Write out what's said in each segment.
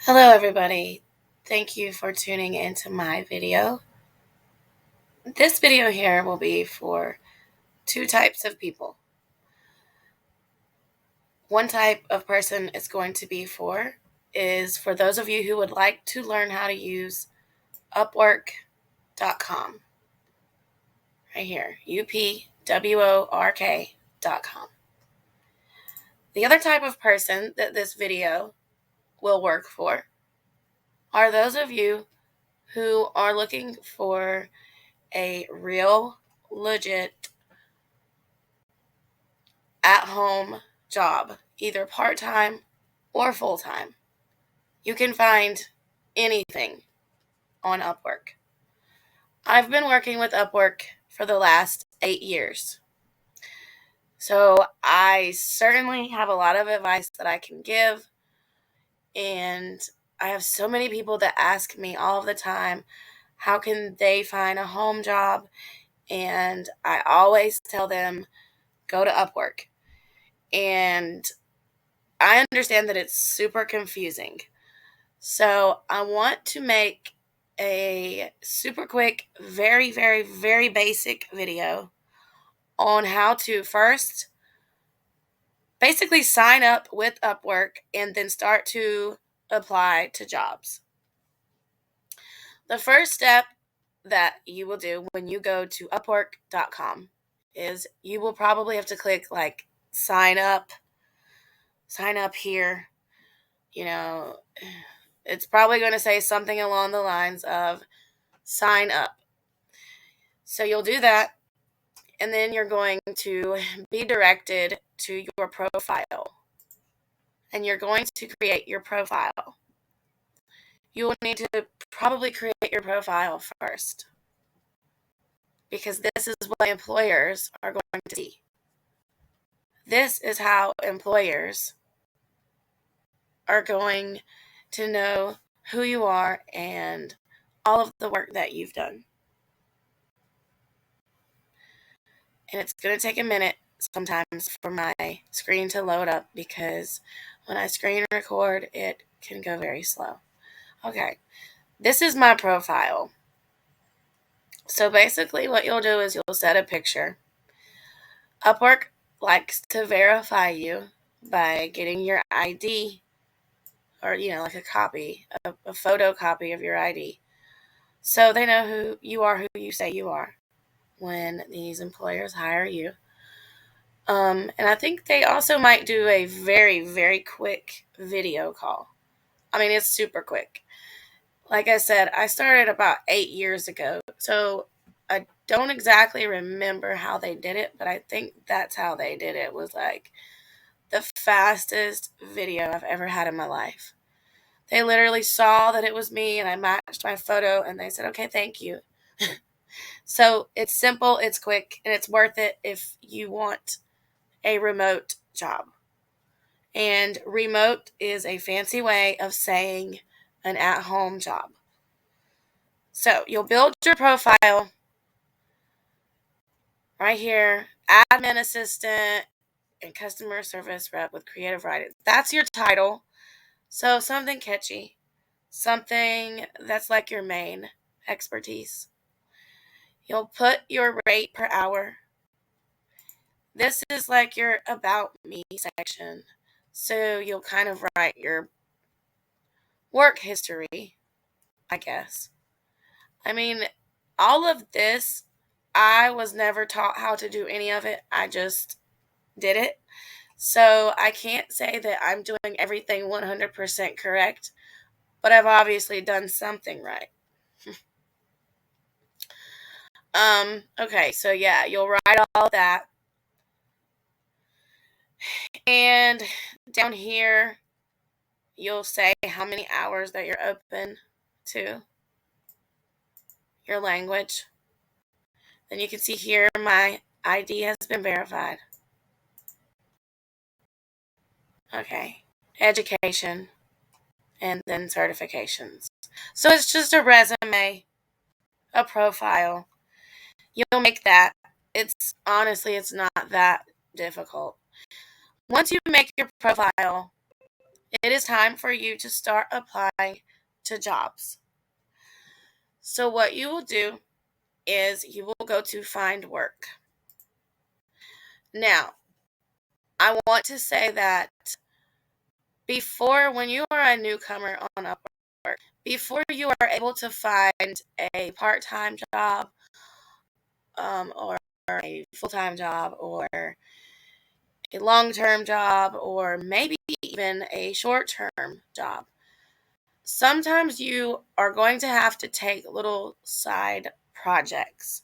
Hello everybody, thank you for tuning into my video. This video here will be for two types of people. One type of person it's going to be for is for those of you who would like to learn how to use Upwork.com. Right here, UPWORK.com. The other type of person that this video will work for are those of you who are looking for a real, legit, at-home job, either part-time or full-time. You can find anything on Upwork. I've been working with Upwork for the last 8 years. So I certainly have a lot of advice that I can give. And I have so many people that ask me all the time, how can they find a home job? And I always tell them, go to Upwork. And I understand that it's super confusing. So I want to make a super quick, very, very, very basic video on how to first basically sign up with Upwork and then start to apply to jobs. The first step that you will do when you go to Upwork.com is you will probably have to click like sign up here. It's probably going to say something along the lines of sign up. So you'll do that, and then you're going to be directed to your profile. And you're going to create your profile. You will need to probably create your profile first, because this is what employers are going to see. This is how employers are going to know who you are and all of the work that you've done. And it's going to take a minute sometimes for my screen to load up, because when I screen record, it can go very slow. Okay, this is my profile. So basically what you'll do is you'll set a picture. Upwork likes to verify you by getting your ID, or like a copy, a photocopy of your ID. So they know who you are, who you say you are when these employers hire you. And I think they also might do a very, very quick video call. I mean, it's super quick. Like I said, I started about 8 years ago, so I don't exactly remember how they did it, but I think that's how they did it. It was like the fastest video I've ever had in my life. They literally saw that it was me, and I matched my photo, and they said, okay, thank you. So it's simple, it's quick, and it's worth it if you want a remote job. And remote is a fancy way of saying an at-home job. So you'll build your profile right here, admin assistant and customer service rep with creative writing. That's your title. So something catchy, something that's like your main expertise. You'll put your rate per hour. This is like your about me section. So you'll kind of write your work history, I guess. I mean, all of this, I was never taught how to do any of it. I just did it. So I can't say that I'm doing everything 100% correct, but I've obviously done something right. Okay, so yeah, you'll write all that. And down here, you'll say how many hours that you're open to, your language. Then you can see here my ID has been verified. Okay, education, and then certifications. So it's just a resume, a profile. You'll make that. It's honestly, it's not that difficult. Once you make your profile, it is time for you to start applying to jobs. So what you will do is you will go to find work. Now, I want to say that before, when you are a newcomer on Upwork, before you are able to find a part-time job, or a full-time job, or a long-term job, or maybe even a short-term job, sometimes you are going to have to take little side projects,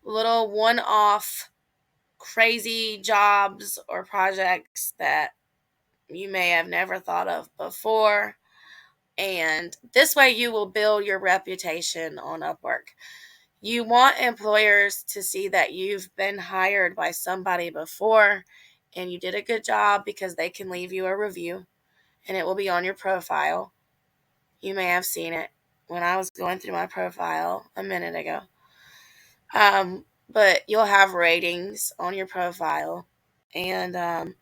little one-off crazy jobs or projects that you may have never thought of before. And this way you will build your reputation on Upwork. You want employers to see that you've been hired by somebody before and you did a good job, because they can leave you a review and it will be on your profile. You may have seen it when I was going through my profile a minute ago. But you'll have ratings on your profile, and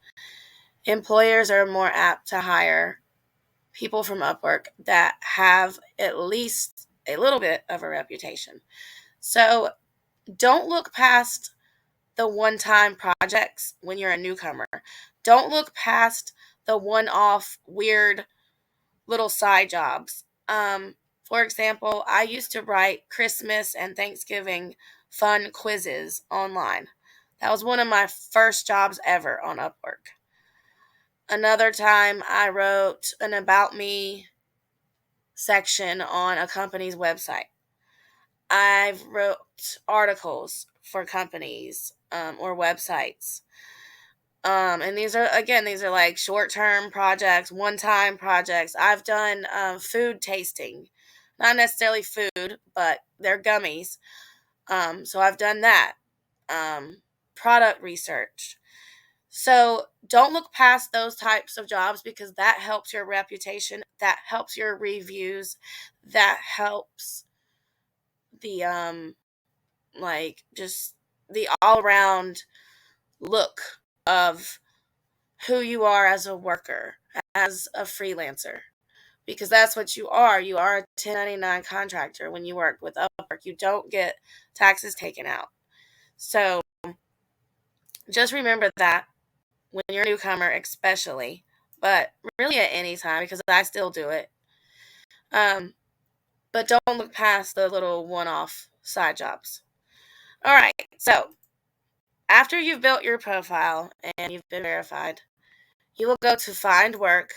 employers are more apt to hire people from Upwork that have at least a little bit of a reputation. So don't look past the one-time projects when you're a newcomer. Don't look past the one-off weird little side jobs. For example, I used to write Christmas and Thanksgiving fun quizzes online. That was one of my first jobs ever on Upwork. Another time, I wrote an About Me section on a company's website. I've wrote articles for companies, or websites. And these are like short-term projects, one-time projects. I've done food tasting, not necessarily food, but they're gummies. So I've done that. Product research. So don't look past those types of jobs, because that helps your reputation, that helps your reviews, that helps the like just the all-around look of who you are as a worker, as a freelancer, because that's what you are. You are a 1099 contractor when you work with Upwork. You don't get taxes taken out. So just remember that when you're a newcomer, especially, but really at any time, because I still do it. But don't look past the little one-off side jobs. All right, so after you've built your profile and you've been verified, you will go to find work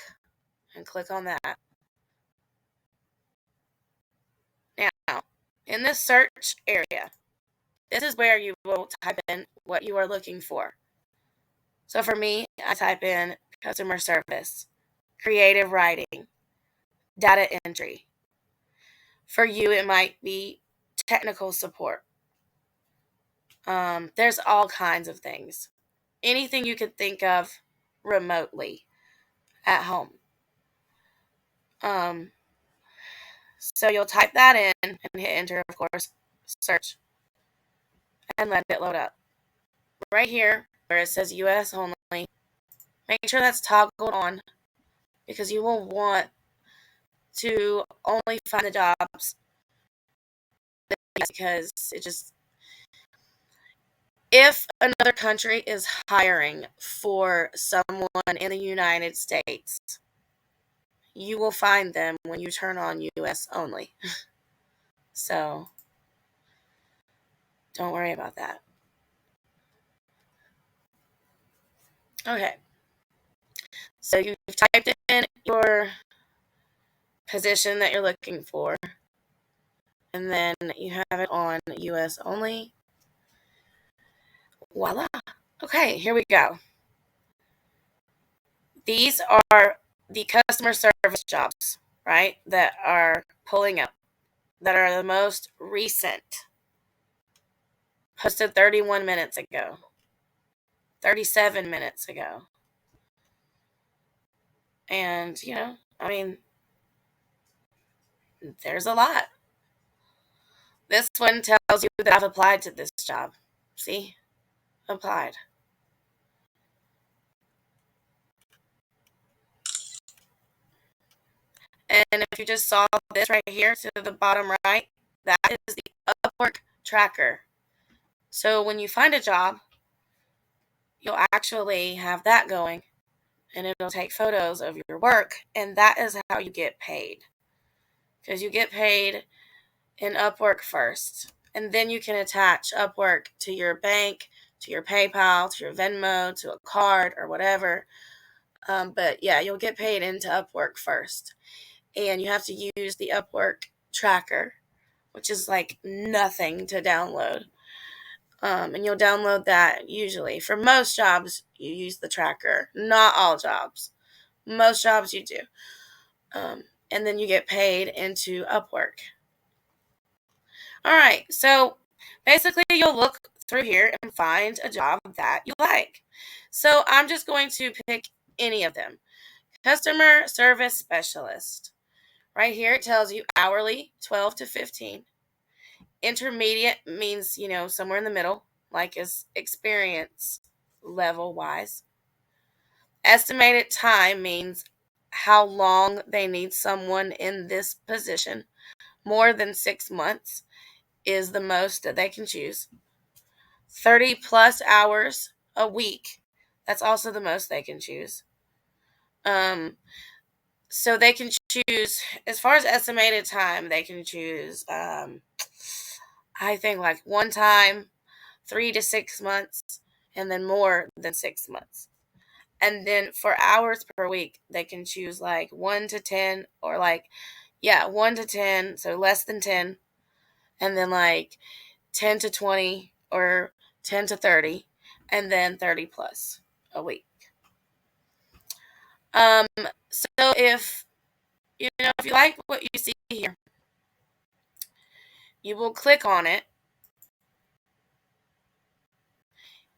and click on that. Now, in this search area, this is where you will type in what you are looking for. So for me, I type in customer service, creative writing, data entry. For you, it might be technical support. There's all kinds of things. Anything you could think of remotely at home. So you'll type that in and hit enter, of course, search, and let it load up. Right here, where it says US only, make sure that's toggled on, because you will want to only find the jobs, because if another country is hiring for someone in the United States, you will find them when you turn on US only. So don't worry about that. Okay. So you've typed in your position that you're looking for, and then you have it on US only. Voila. Okay, here we go. These are the customer service jobs, right, that are pulling up, that are the most recent. Posted 31 minutes ago, 37 minutes ago. And, there's a lot. This one tells you that I've applied to this job. See? Applied. And if you just saw this right here to the bottom right, that is the Upwork tracker. So when you find a job, you'll actually have that going, and it'll take photos of your work, and that is how you get paid. Because you get paid in Upwork first, and then you can attach Upwork to your bank, to your PayPal, to your Venmo, to a card or whatever. But yeah, you'll get paid into Upwork first, and you have to use the Upwork tracker, which is like nothing to download. And you'll download that usually. For most jobs, you use the tracker. Not all jobs. Most jobs you do. And then you get paid into Upwork. All right, so basically you'll look through here and find a job that you like. So I'm just going to pick any of them. Customer service specialist. Right here it tells you hourly, 12 to 15. Intermediate means, somewhere in the middle, like is experience level wise. Estimated time means how long they need someone in this position. More than 6 months is the most that they can choose. 30 plus hours a week. That's also the most they can choose. So they can choose, as far as estimated time, they can choose, I think like one time, 3 to 6 months, and then more than 6 months. And then for hours per week, they can choose like 1 to 10 or 1 to 10, so less than 10, and then like 10 to 20 or 10 to 30, and then 30 plus a week. So if if you like what you see here, you will click on it,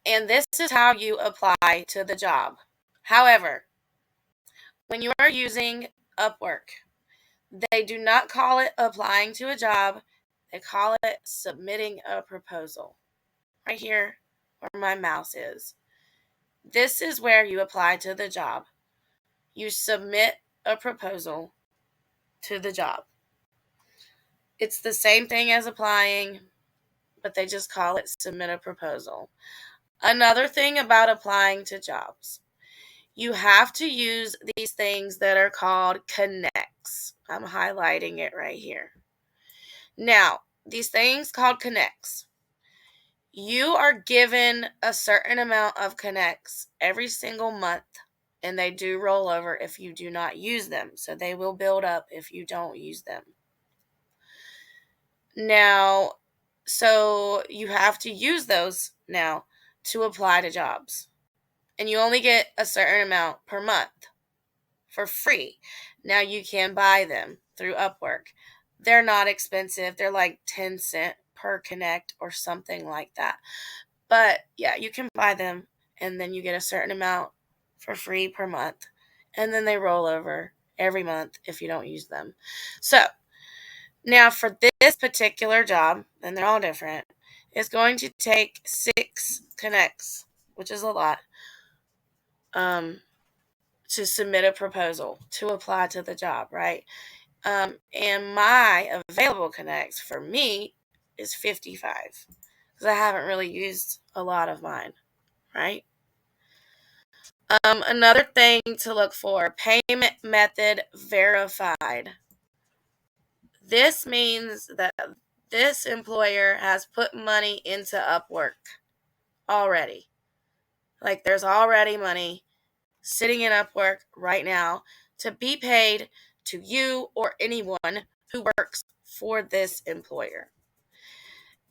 and this is how you apply to the job. However, when you are using Upwork, they do not call it applying to a job. They call it submitting a proposal. Right here where my mouse is. This is where you apply to the job. You submit a proposal to the job. It's the same thing as applying, but they just call it submit a proposal. Another thing about applying to jobs, you have to use these things that are called connects. I'm highlighting it right here. Now, these things called connects, you are given a certain amount of connects every single month, and they do roll over if you do not use them. So they will build up if you don't use them. Now, so you have to use those now to apply to jobs. And you only get a certain amount per month for free. Now you can buy them through Upwork. They're not expensive. They're like 10 cents per connect or something like that. But yeah, you can buy them, and then you get a certain amount for free per month. And then they roll over every month if you don't use them. So now for this particular job, and they're all different, it's going to take 6 connects, which is a lot, to submit a proposal to apply to the job, right? And my available connects for me is 55 because I haven't really used a lot of mine, right? Another thing to look for, payment method verified. This means that this employer has put money into Upwork already. Like there's already money sitting in Upwork right now to be paid to you or anyone who works for this employer.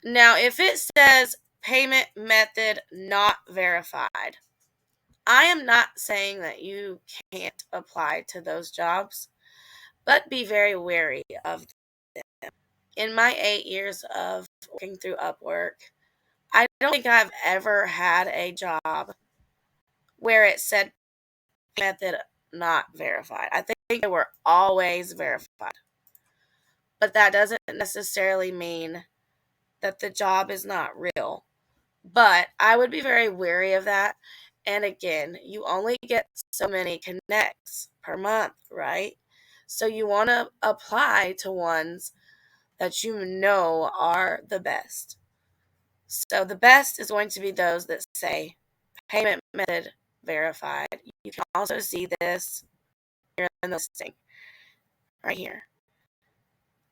Now, if it says payment method not verified, I am not saying that you can't apply to those jobs, but be very wary of them. In my 8 years of working through Upwork, I don't think I've ever had a job where it said method not verified. I think they were always verified. But that doesn't necessarily mean that the job is not real. But I would be very wary of that. And again, you only get so many connects per month, right? So you want to apply to ones that you know are the best. So the best is going to be those that say payment method verified. You can also see this here in the listing right here.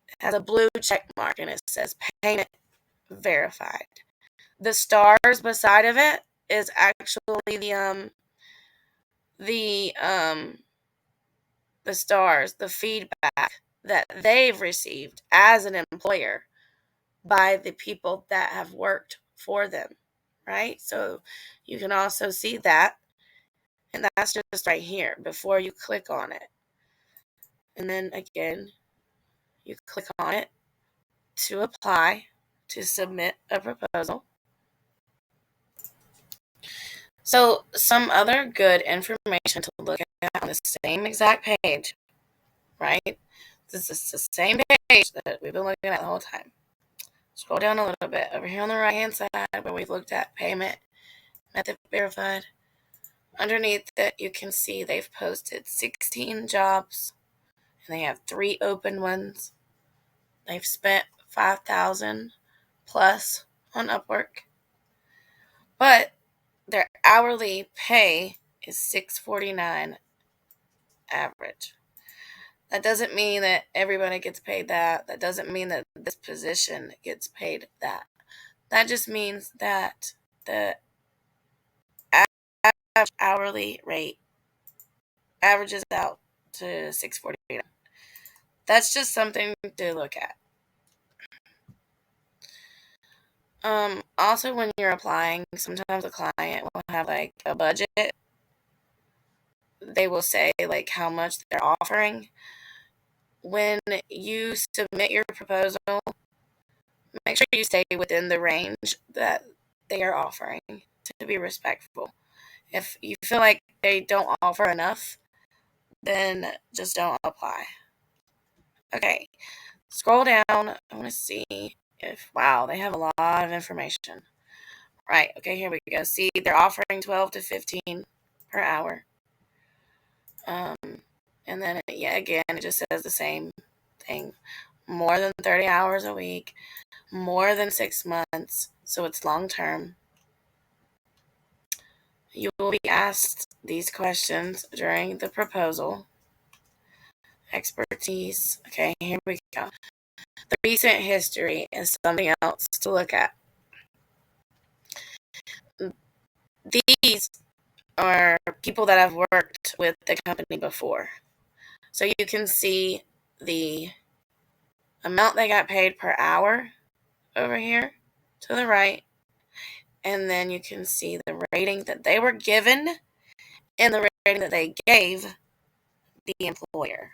It has a blue check mark and it says payment verified. The stars beside of it is actually the stars, the feedback that they've received as an employer by the people that have worked for them, right? So you can also see that, and that's just right here before you click on it. And then again, you click on it to apply, to submit a proposal. So some other good information to look at on the same exact page, right? This is the same page that we've been looking at the whole time. Scroll down a little bit. Over here on the right-hand side where we've looked at payment method verified, underneath it you can see they've posted 16 jobs and they have 3 open ones. They've spent $5,000 plus on Upwork, but their hourly pay is $6.49 average. That doesn't mean that everybody gets paid that. That doesn't mean that this position gets paid that. That just means that the average hourly rate averages out to $6.49. That's just something to look at. Also, when you're applying, sometimes a client will have like a budget. They will say like how much they're offering. When you submit your proposal, make sure you stay within the range that they are offering to be respectful. If you feel like they don't offer enough, then just don't apply. Okay, scroll down. I want to see if, wow, they have a lot of information. Right, okay, here we go. See, they're offering 12 to 15 per hour. And then, yeah, again, it just says the same thing. More than 30 hours a week, more than 6 months, so it's long term. You will be asked these questions during the proposal. Expertise. Okay, here we go. The recent history is something else to look at. These are people that have worked with the company before. So you can see the amount they got paid per hour over here to the right. And then you can see the rating that they were given and the rating that they gave the employer.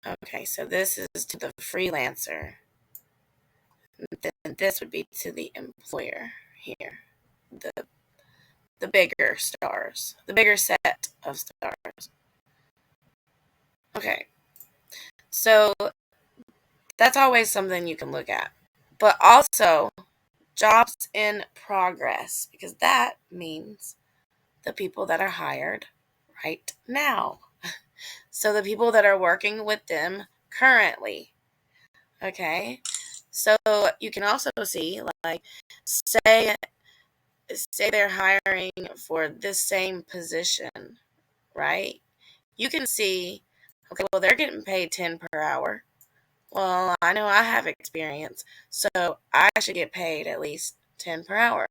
Okay, so this is to the freelancer. Then this would be to the employer here. The bigger stars, the bigger set of stars. Okay, so that's always something you can look at. But also jobs in progress, because that means the people that are hired right now. So the people that are working with them currently. Okay, so you can also see, like, say they're hiring for this same position, right? You can see, okay, well, they're getting paid 10 per hour. Well, I know I have experience, so I should get paid at least 10 per hour.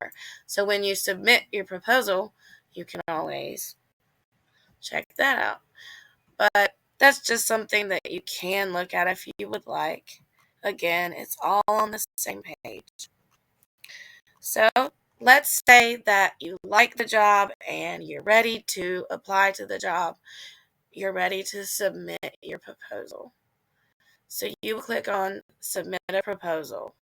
So when you submit your proposal, you can always check that out. But that's just something that you can look at if you would like. Again, it's all on the same page. So let's say that you like the job and you're ready to apply to the job. You're ready to submit your proposal. So you click on submit a proposal.